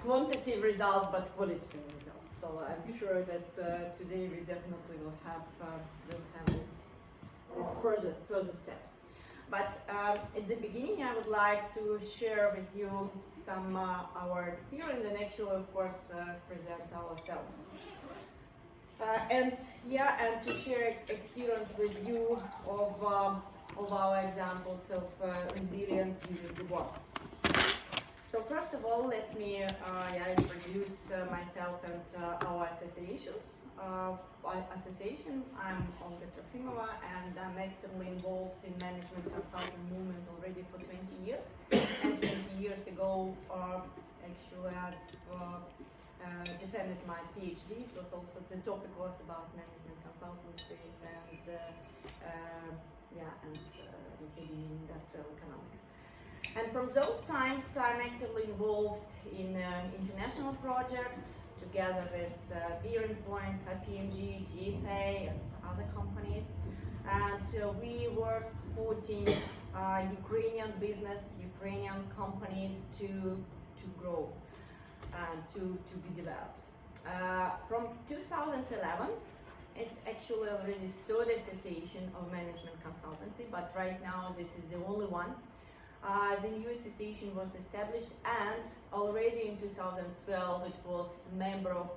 quantitative results, but qualitative results. So I'm sure that today we definitely will have this further steps. But at the beginning, I would like to share with you some our experience and actually, of course, present ourselves. And to share experience with you of our examples of resilience during the war. So first of all, let me introduce myself and our associations. I'm Olga Trofimova, and I'm actively involved in management consulting movement already for 20 years. And 20 years ago, actually, I defended my PhD. It was also, the topic was about management consultancy and including industrial economics. And from those times, I'm actively involved in international projects together with BeraterTag, KPMG, GFA, and other companies. And we were supporting Ukrainian business, Ukrainian companies to grow and to be developed. From 2011, it's actually already third association of management consultancy, but right now this is the only one. The new association was established, and already in 2012 it was member of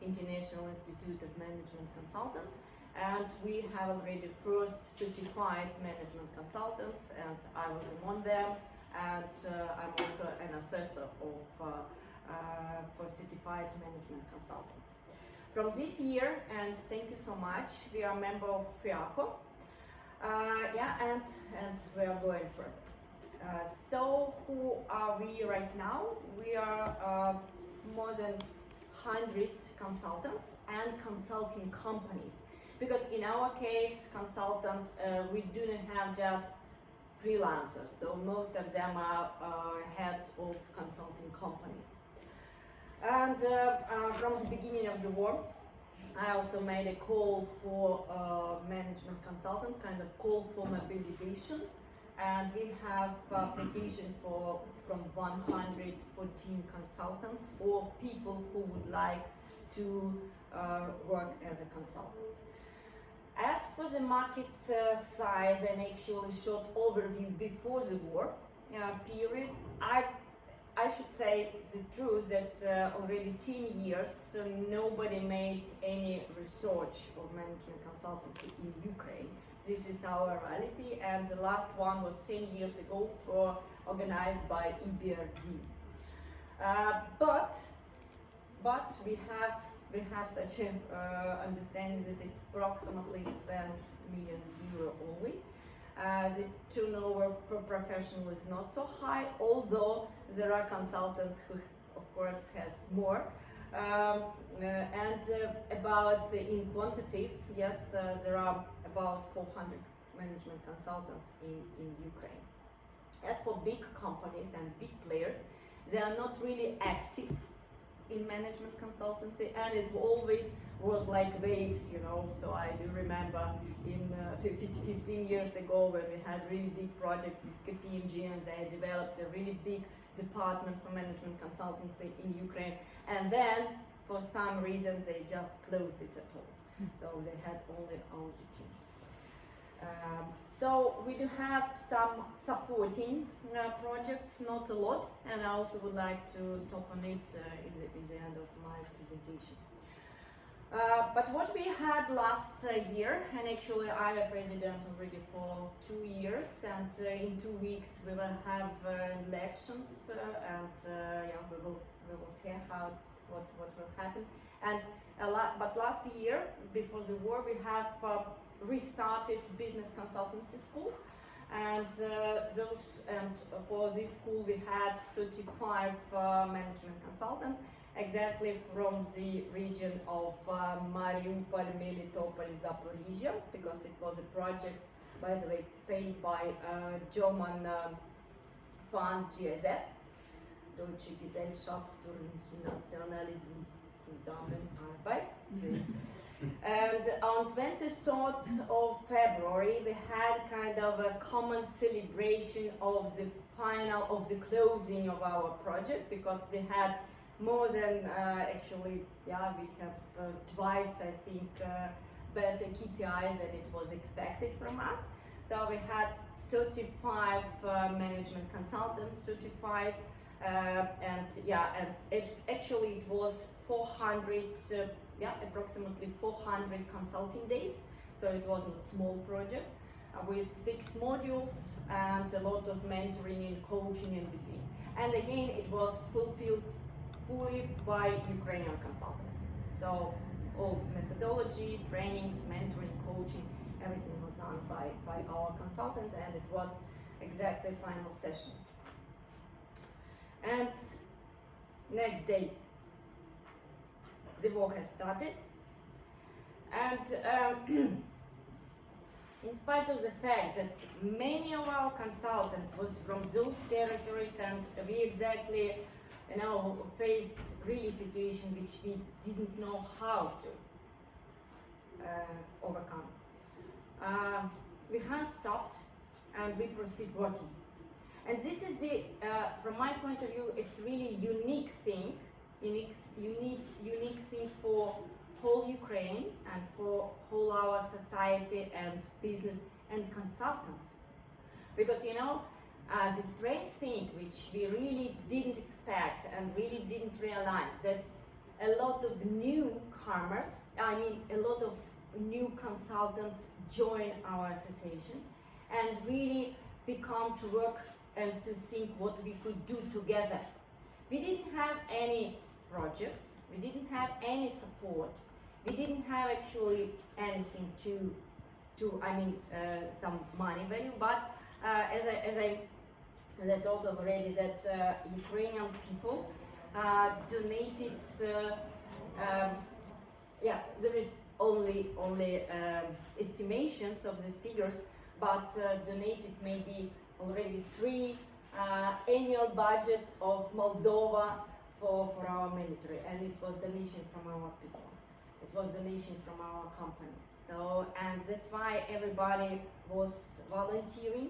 International Institute of Management Consultants, and we have already first certified management consultants, and I was among them, and I'm also an assessor of for certified management consultants. From this year, and thank you so much, we are a member of FIACO, and we are going further. So who are we right now? We are more than 100 consultants and consulting companies. Because in our case, consultant, we do not have just freelancers. So most of them are head of consulting companies. And from the beginning of the war, I also made a call for management consultants, kind of call for mobilization. And we have application from 114 consultants or people who would like to work as a consultant. As for the market size and actually short overview before the war period, I should say the truth that already 10 years nobody made any research of management consultancy in Ukraine. This is our reality, and the last one was 10 years ago, organized by EBRD. But we have such an understanding that it's approximately 10 million euro only. The turnover per professional is not so high, although there are consultants who, of course, has more. About in quantitative, yes, there are about 400 management consultants in Ukraine. As for big companies and big players, they are not really active in management consultancy, and it always was like waves, you know. So I do remember in 15 years ago when we had really big project with KPMG, and they had developed a really big department for management consultancy in Ukraine, and then for some reasons they just closed it at all. So they had only audit team. So we do have some supporting projects, not a lot, and I also would like to stop on it in the end of my presentation. But what we had last year, and actually I'm a president already for 2 years, and in 2 weeks we will have elections, and we will see what will happen. But last year, before the war, we have restarted business consultancy school, and for this school we had 35 management consultants, exactly from the region of Mariupol, Melitopol, Zaporizhia, because it was a project, by the way, paid by German fund GIZ, Deutsche Gesellschaft für internationale Zusammenarbeit. And on 23rd of February, we had kind of a common celebration of the closing of our project, because we had more than actually, yeah, we have twice, I think, better KPIs than it was expected from us. So we had 35 management consultants certified, and actually it was 400, approximately 400 consulting days. So it wasn't a small project with 6 modules and a lot of mentoring and coaching in between. And again, it was fulfilled fully by Ukrainian consultants. So all methodology, trainings, mentoring, coaching, everything was done by our consultants, and it was exactly final session. And next day, the war has started, and in spite of the fact that many of our consultants was from those territories, and we exactly, faced really situation which we didn't know how to overcome. We haven't stopped, and we proceed working. And this is the, from my point of view, it's really unique thing for whole Ukraine and for whole our society and business and consultants. Because the strange thing which we really didn't expect and really didn't realize, that a lot of newcomers, a lot of new consultants join our association and really become to work and to think what we could do together. We didn't have any projects, we didn't have any support, we didn't have actually anything to some money value, but as I told already, that Ukrainian people donated. There is only estimations of these figures, but donated maybe already 3 annual budget of Moldova for our military, and it was donation from our people. It was donation from our companies. So, and that's why everybody was volunteering,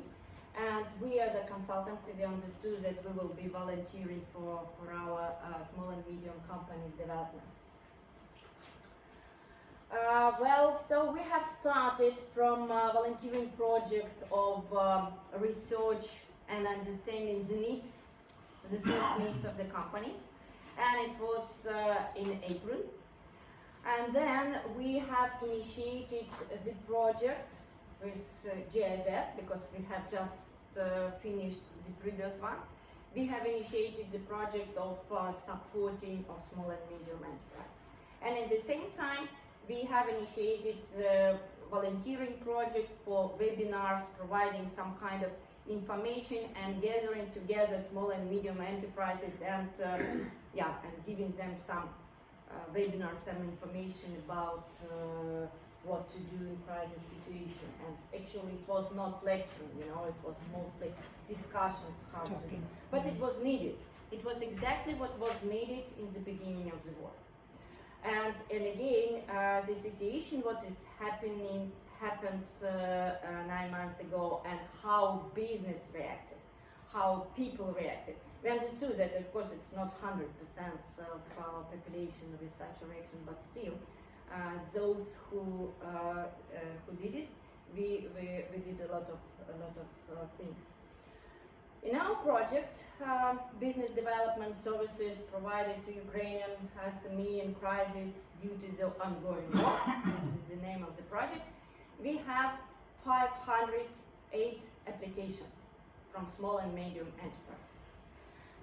and we as a consultancy, we understood that we will be volunteering for our small and medium companies development. So we have started from a volunteering project of research and understanding the needs, the first needs of the companies, and it was in April. And then we have initiated the project with GIZ, because we have just finished the previous one. We have initiated the project of supporting of small and medium enterprise. And at the same time, we have initiated the volunteering project for webinars, providing some kind of information and gathering together small and medium enterprises and and giving them some webinars, some information about what to do in crisis situation. And actually it was not lecturing, it was mostly discussions how to do. But it was needed. It was exactly what was needed in the beginning of the war. And again, the situation what is happened 9 months ago, and how business reacted, how people reacted. We understood that, of course, it's not 100% of our population with such a reaction, but still, those who did it, we did a lot of things. In our project, business development services provided to Ukrainian SME in crisis due to the ongoing war. This is the name of the project. We have 508 applications from small and medium enterprises.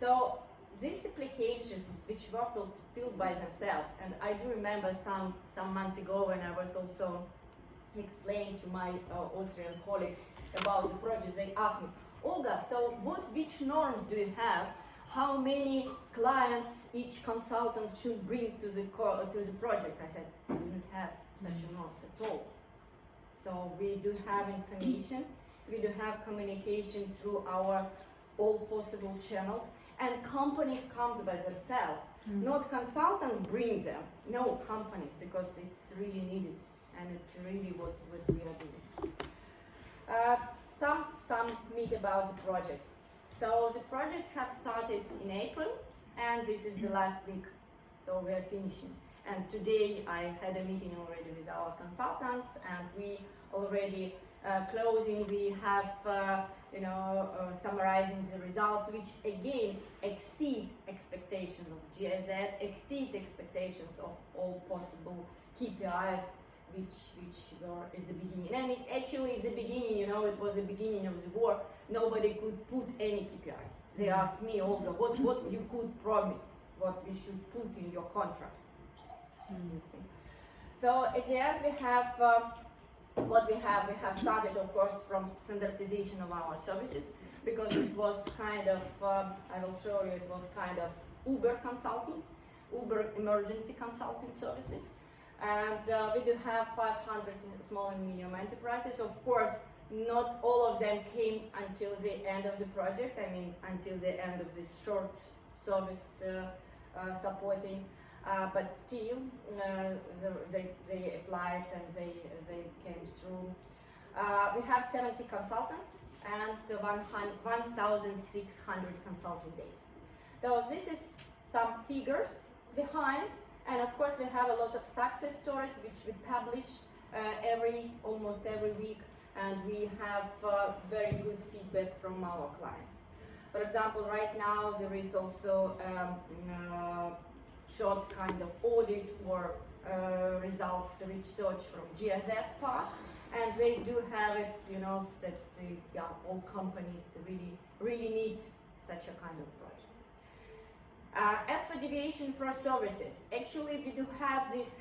So these applications, which were filled by themselves, and I do remember some months ago when I was also explaining to my Austrian colleagues about the project, they asked me, Olga, so which norms do you have? How many clients each consultant should bring to the project? I said, we don't have such a norms at all. So we do have information, we do have communication through our all possible channels, and companies come by themselves. Not consultants bring them, no, companies, because it's really needed, and it's really what we are doing. Some meat about the project. So the project have started in April, and this is the last week, so we are finishing. And today I had a meeting already with our consultants, and we already closing. We have summarizing the results, which again exceed expectations of GIZ, exceed expectations of all possible KPIs, which were at the beginning. And actually at the beginning, it was the beginning of the war. Nobody could put any KPIs. They asked me, Olga, what you could promise, what we should put in your contract. So at the end we have we have started, of course, from standardization of our services, because it was kind of, I will show you, it was kind of Uber consulting, Uber emergency consulting services. And we do have 500 small and medium enterprises. Of course, not all of them came until the end of the project, until the end of this short service supporting. But still, they applied and they came through. We have 70 consultants and 1,600 consulting days. So this is some figures behind, and of course we have a lot of success stories which we publish almost every week, and we have very good feedback from our clients. For example, right now there is also short kind of audit or results research from GIZ part, and they do have it, that all companies really need such a kind of project. As for deviation for services, actually we do have this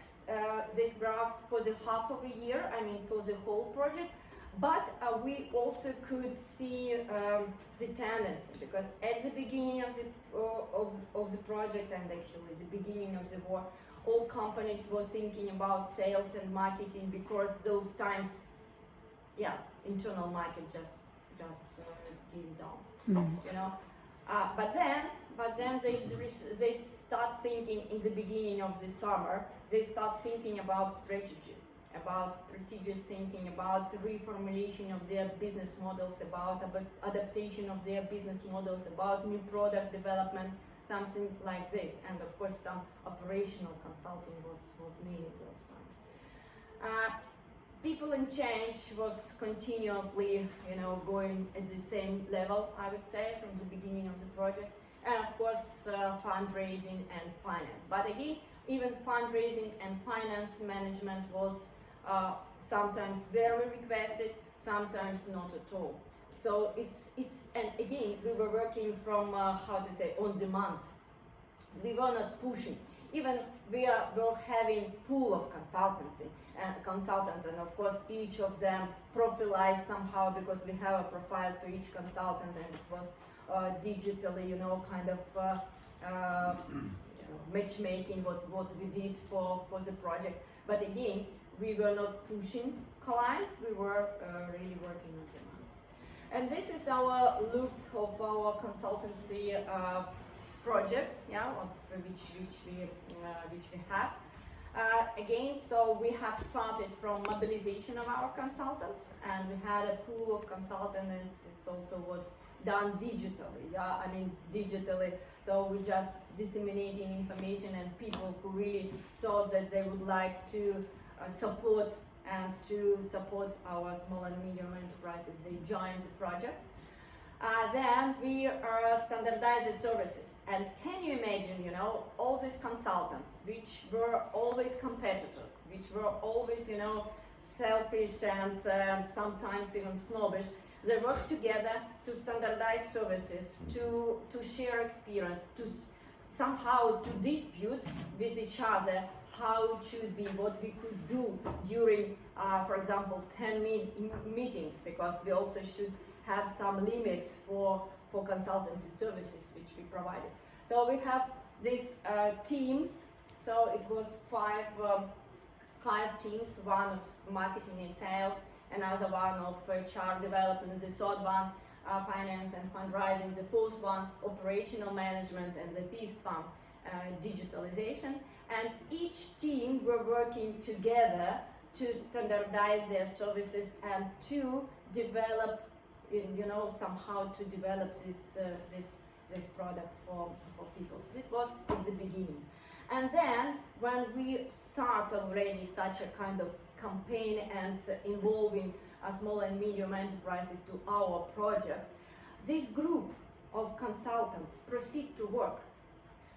graph for the half of a year, for the whole project, but we also could see the tendency, because at the beginning of the project, and actually the beginning of the war, all companies were thinking about sales and marketing, because those times, internal market just came down, But then they start thinking in the beginning of the summer. They start thinking about strategic thinking, about the reformulation of their business models, about adaptation of their business models, about new product development, something like this. And of course, some operational consulting was needed those times. People in change was continuously, going at the same level, I would say, from the beginning of the project. And of course, fundraising and finance. But again, even fundraising and finance management was sometimes very requested, sometimes not at all. So and again, we were working from, on demand. We were not pushing. Even we were having pool of consultants, and of course each of them profilized somehow, because we have a profile to each consultant, and it was digitally, matchmaking what we did for the project. But again, we were not pushing clients, we were really working on demand. And this is our look of our consultancy project, of which we have. Again, so we have started from mobilization of our consultants, and we had a pool of consultants, and it also was done digitally, digitally. So we just disseminating information, and people who really thought that they would like to support our small and medium enterprises, they joined the project. Then we standardize the services. And can you imagine, all these consultants, which were always competitors, which were always, selfish and sometimes even snobbish, they work together to standardize services, to share experience, to somehow to dispute with each other how it should be, what we could do during, for example, 10 meetings, because we also should have some limits for consultancy services which we provided. So we have these teams. So it was five teams, one of marketing and sales, another one of HR development, the third one finance and fundraising, the fourth one operational management, and the fifth one digitalization. And each team were working together to standardize their services and to develop, somehow to develop this these products for people. It was at the beginning. And then when we start already such a kind of campaign and involving small and medium enterprises to our project, this group of consultants proceed to work.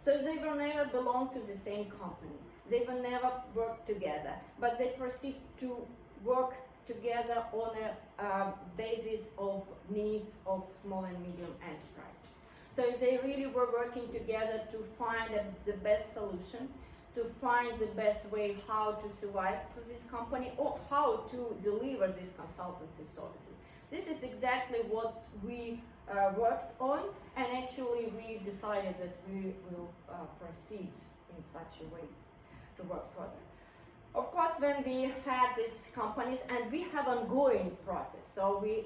So they will never belong to the same company. They will never work together, but they proceed to work together on a basis of needs of small and medium enterprises. So they really were working together to find the best solution, to find the best way how to survive for this company or how to deliver these consultancy services. This is exactly what we worked on, and actually we decided that we will proceed in such a way to work further. Of course, when we had these companies, and we have ongoing process, so we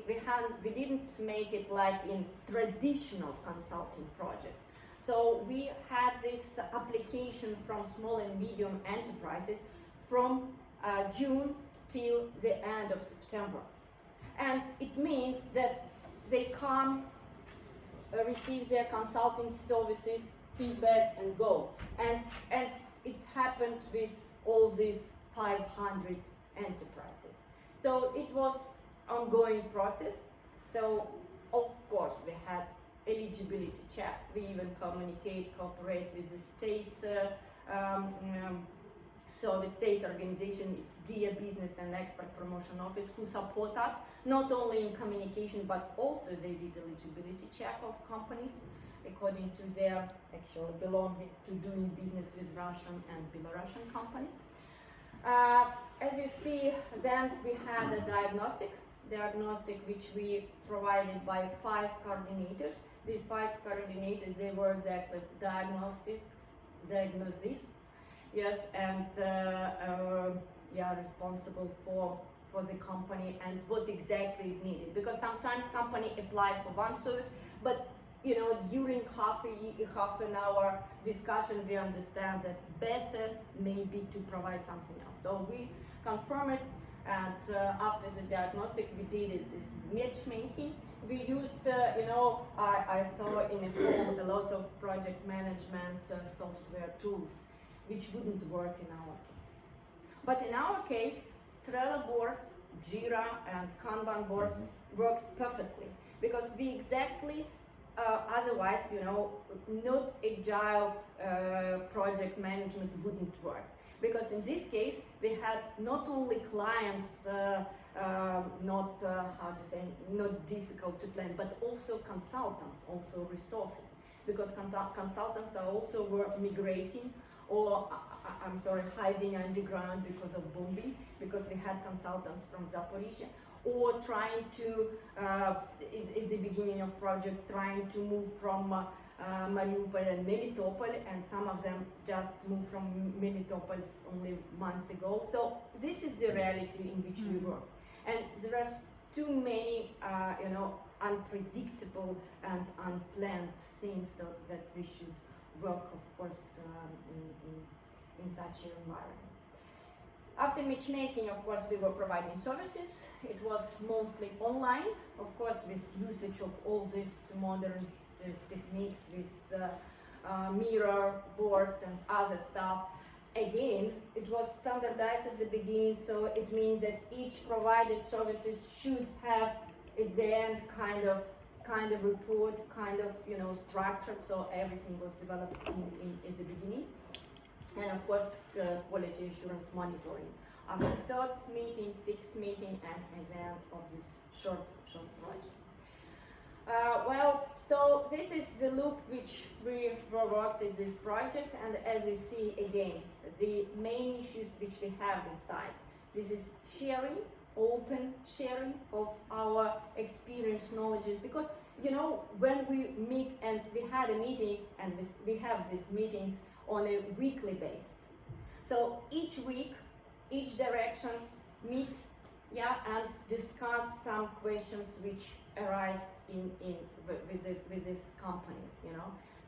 didn't make it like in traditional consulting projects. So we had this application from small and medium enterprises from June till the end of September. And it means that they come, receive their consulting services, feedback, and go. And it happened with all these 500 enterprises. So it was ongoing process. So of course we had eligibility check. We even cooperate with the state service state organization. It's DIA Business and Export Promotion Office who support us not only in communication but also they did eligibility check of companies according to their actual belonging to doing business with Russian and Belarusian companies. As you see, then we had a diagnostic which we provided by 5 coordinators. These 5 coordinators, they were exactly diagnostists, yes, and responsible for the company and what exactly is needed. Because sometimes company apply for one service, but during half an hour discussion, we understand that better maybe to provide something else. So we confirm it, and after the diagnostic, we did this matchmaking. We used, I saw in a hall a lot of project management software tools, which wouldn't work in our case. But in our case, Trello boards, Jira, and Kanban boards worked perfectly because we exactly. Otherwise, not agile project management wouldn't work. Because in this case, we had not only clients not difficult to plan, but also consultants, also resources. Because consultants are also were migrating or, hiding underground because of bombing, because we had consultants from Zaporizhia, or trying to, in the beginning of project, trying to move from Mariupol and Melitopol, and some of them just moved from Melitopol only months ago. So this is the reality in which we work. And there are too many, unpredictable and unplanned things so that we should work, of course, in such an environment. After matchmaking, of course, we were providing services. It was mostly online, of course, with usage of all these modern techniques with mirror boards and other stuff. Again, it was standardized at the beginning, so it means that each provided services should have at the end kind of report, structured, so everything was developed at the beginning. And of course, quality assurance monitoring. After 3rd meeting, 6th meeting, and at the end of this short project. So this is the look which we worked in this project, and as you see again, the main issues which we have inside. This is sharing, open sharing of our experience, knowledges, because when we meet, and we had a meeting, and we have these meetings on a weekly basis. So each week, each direction meet, and discuss some questions which arise with these companies,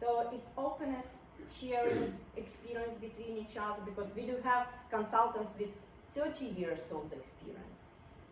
So it's openness, sharing experience between each other, because we do have consultants with 30 years of experience.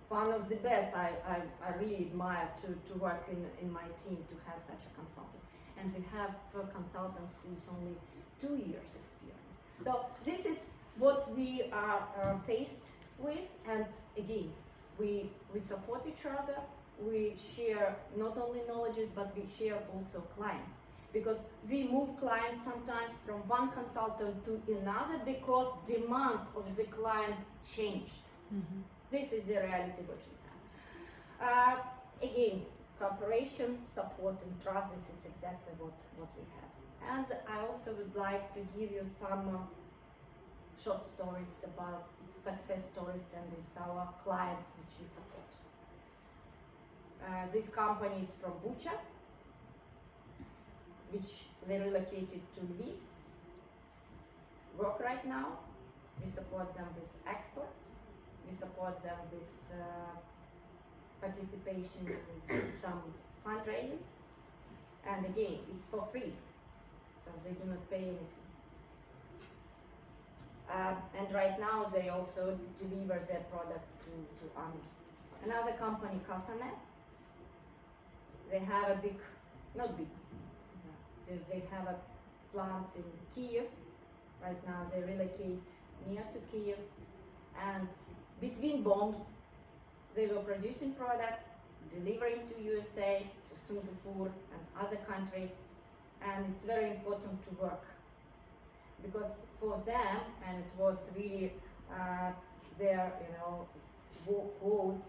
One of the best, I really admire to work in my team to have such a consultant. and we have consultants who is only 2 years experience. So this is what we are faced with, and again, we support each other, we share not only knowledges, but we share also clients. Because we move clients sometimes from one consultant to another because demand of the client changed. Mm-hmm. This is the reality what we have. Again, cooperation, support and trust, this is exactly what we have. And I also would like to give you some short stories about success stories and with our clients which we support. This company is from Bucha, which they relocated to Lviv, work right now. We support them with export, we support them with participation in some fundraising, and again, it's for free, so they do not pay anything. And right now they also deliver their products to army. Another company, Kasane, they have a big, not big, they have a plant in Kiev. Right now they relocate near to Kiev, and between bombs they were producing products, delivering to USA, to Singapore and other countries, and it's very important to work. Because for them, and it was really their quote,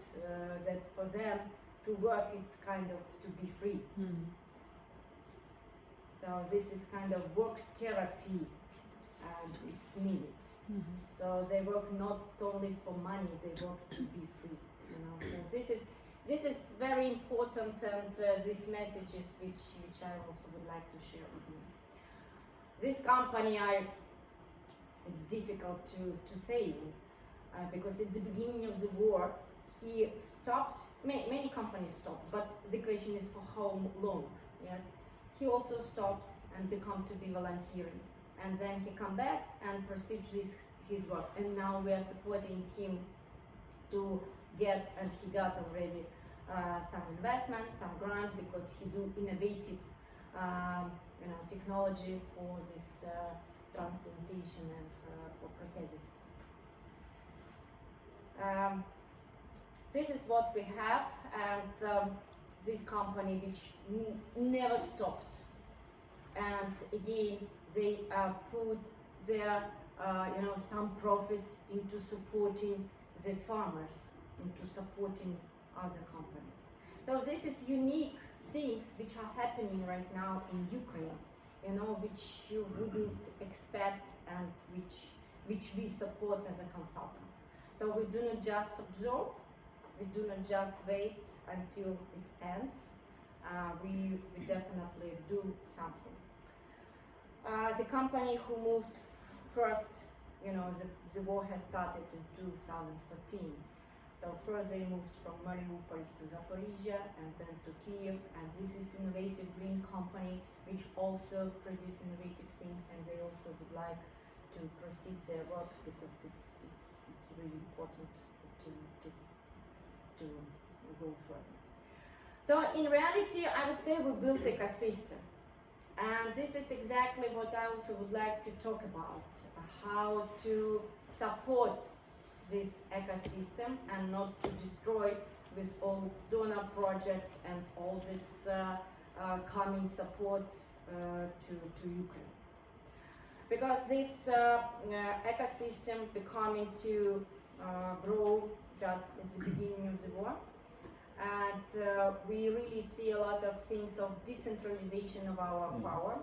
that for them to work it's kind of to be free. Mm. So this is kind of work therapy, and it's needed. Mm-hmm. So they work not only for money, they work to be free. So this is very important, and these messages which I also would like to share with you. This company, it's difficult to say because at the beginning of the war he stopped. Many companies stopped, but the question is for how long? Yes, he also stopped and become to be volunteering, and then he come back and proceed his work. And now we are supporting him to get, and he got already some investments, some grants, because he do innovative technology for this transplantation and for prosthesis. This is what we have, and this company which never stopped. And again, they put their some profits into supporting the farmers, into supporting other companies. So this is unique things which are happening right now in Ukraine, which you wouldn't expect, and which we support as a consultants. So we do not just observe, we do not just wait until it ends. We definitely do something. The company who moved first, the war has started in 2014. So first they moved from Mariupol to Zaporizhia and then to Kiev, and this is innovative green company which also produce innovative things, and they also would like to proceed their work because it's really important to go further. So in reality, I would say we built ecosystem, and this is exactly what I also would like to talk about, how to support this ecosystem and not to destroy with all donor projects and all this coming support to Ukraine. Because this ecosystem becoming to grow just at the beginning of the war, and we really see a lot of things of decentralization of our power,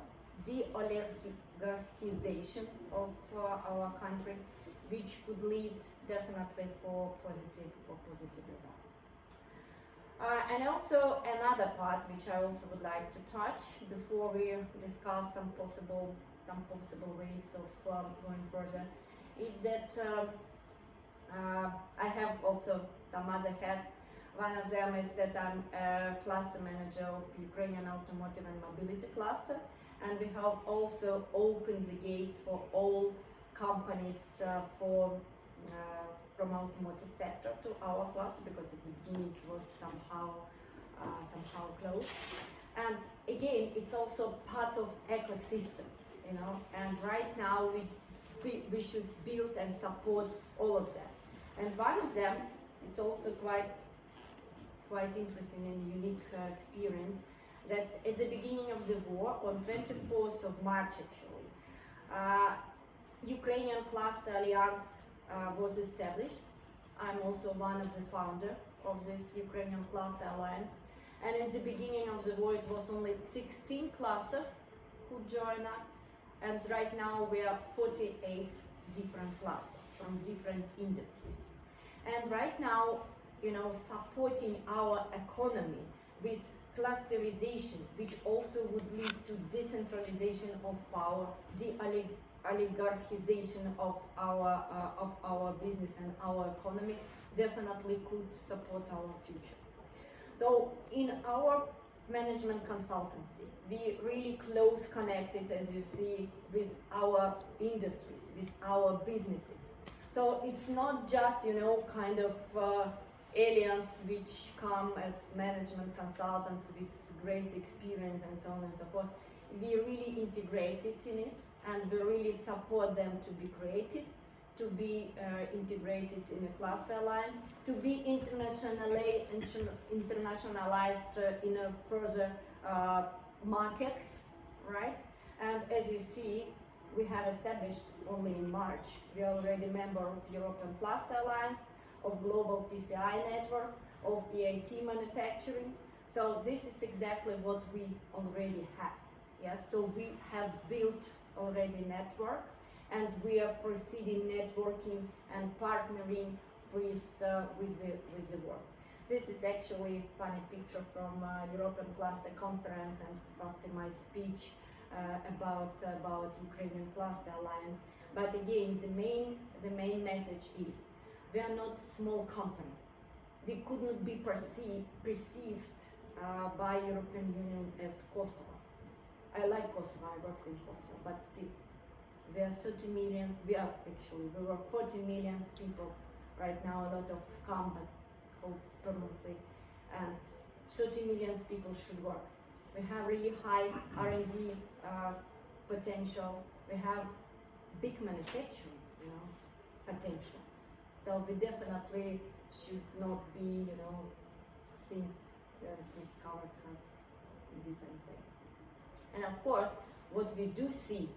de-oligarchization of our country, which could lead definitely for positive results. And also another part which I also would like to touch before we discuss some possible ways of going further is that I have also some other hats. One of them is that I'm a cluster manager of Ukrainian Automotive and Mobility Cluster, and we have also opened the gates for all companies from automotive sector to our cluster, because at the beginning it was somehow closed. And again, it's also part of ecosystem, you know, and right now we should build and support all of them. And one of them, it's also quite interesting and unique experience, that at the beginning of the war, on 24th of March actually, Ukrainian Cluster Alliance was established. I'm also one of the founders of this Ukrainian Cluster Alliance. And in the beginning of the war, it was only 16 clusters who joined us. And right now we are 48 different clusters from different industries. And right now, you know, supporting our economy with clusterization, which also would lead to decentralization of power, the oligarchization of our business and our economy, definitely could support our future. So in our management consultancy, we really close connected, as you see, with our industries, with our businesses. So it's not just, you know, kind of aliens which come as management consultants with great experience and so on and so forth. We really integrated in it, and we really support them to be created, to be integrated in a cluster alliance, to be internationalized in a further markets, right? And as you see, we have established only in March. We are already member of European Cluster Alliance, of Global TCI Network, of EIT Manufacturing. So this is exactly what we already have. Yes, so we have built already network, and we are proceeding networking and partnering with the world. This is actually a funny picture from European Cluster Conference and after my speech about Ukrainian Cluster Alliance. But again, the main message is, we are not a small company. We could not be perceived by European Union as Kosovo. I like Kosovo, I worked in Kosovo, but still, we are 30 million, we were 40 million people. Right now, a lot of come but hold permanently, and 30 million people should work. We have really high R&D potential. We have big manufacturing, you know, potential. So we definitely should not be, you know, think discovered as a different way. And of course, what we do see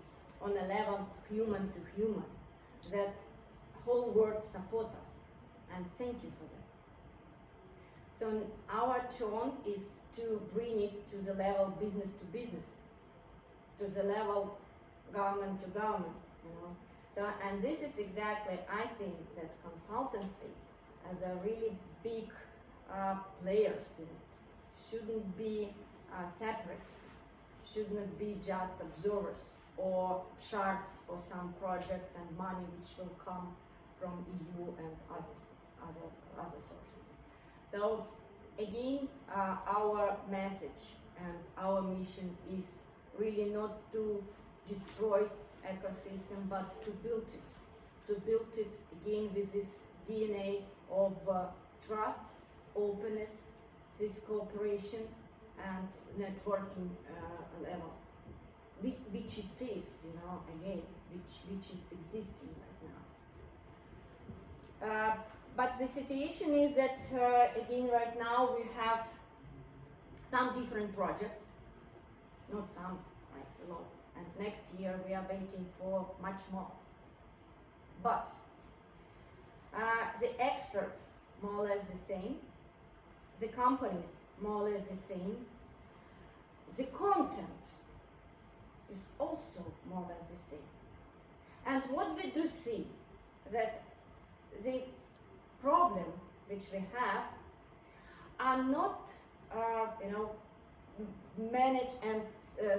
on a level human to human, that whole world support us, and thank you for that. So our turn is to bring it to the level business to business, to the level government to government, you know. So, and this is exactly, I think, that consultancy as a really big players in it shouldn't be separate, shouldn't be just observers or sharks for some projects and money which will come from EU and other sources. So again, our message and our mission is really not to destroy ecosystem, but to build it again with this DNA of trust, openness, this cooperation and networking level, which it is, you know, again, which is existing right now. But the situation is that, again, right now we have some different projects, not some, like a lot. And next year we are waiting for much more. But the experts, more or less the same. The companies, more or less the same. The content is also more or less the same. And what we do see, that the problem which we have are not, you know, managed and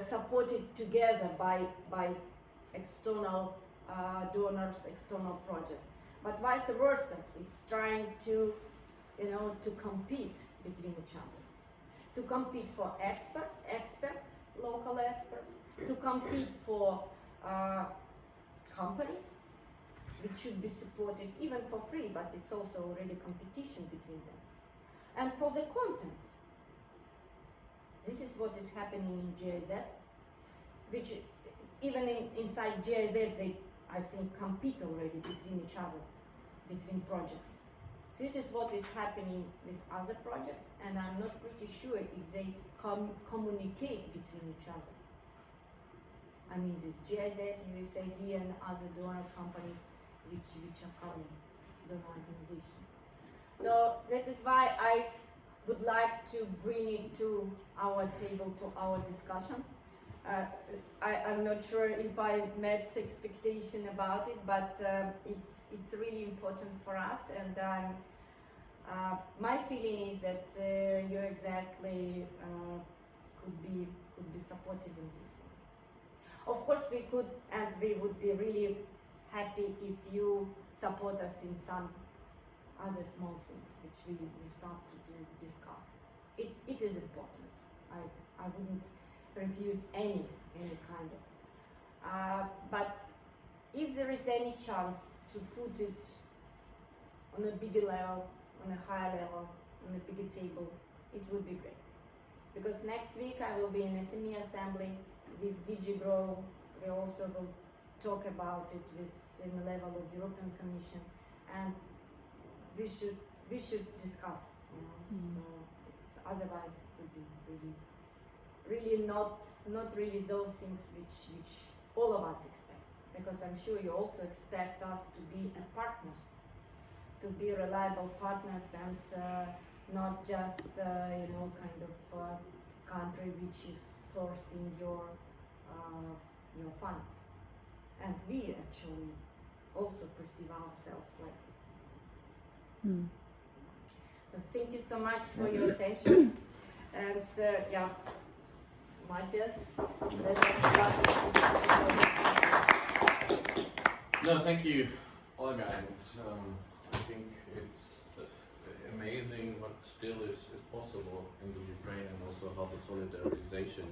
supported together by external donors, external projects, but vice versa. It's trying to, you know, to compete between each other, to compete for experts, local experts, to compete for companies which should be supported even for free, but it's also already competition between them, and for the content. this is what is happening in GIZ, which even inside GIZ they, I think, compete already between each other, between projects. This is what is happening with other projects, and I'm not pretty sure if they communicate between each other. I mean, this GIZ, USAID, and other donor companies which are coming, donor organizations. So that is why I would like to bring it to our table, to our discussion. I'm not sure if I met expectation about it, but it's really important for us, and my feeling is that you exactly could be supportive in this thing. Of course, we could, and we would be really happy if you support us in some other small things which we start to discuss. It is important. I wouldn't refuse any kind of. But if there is any chance to put it on a bigger level, on a higher level, on a bigger table, it would be great. Because next week I will be in SME assembly with DG Grow. We also will talk about it in the level of European Commission, and we should discuss it. You know? So it's, otherwise it would be really not really those things which all of us expect. Because I'm sure you also expect us to be partners, to be reliable partners, and not just kind of country which is sourcing your funds. And we actually also perceive ourselves like this. So thank you so much for your attention. And Matthias, let us start. No, thank you, Olga. And I think it's amazing what still is possible in the Ukraine, and also how the solidarization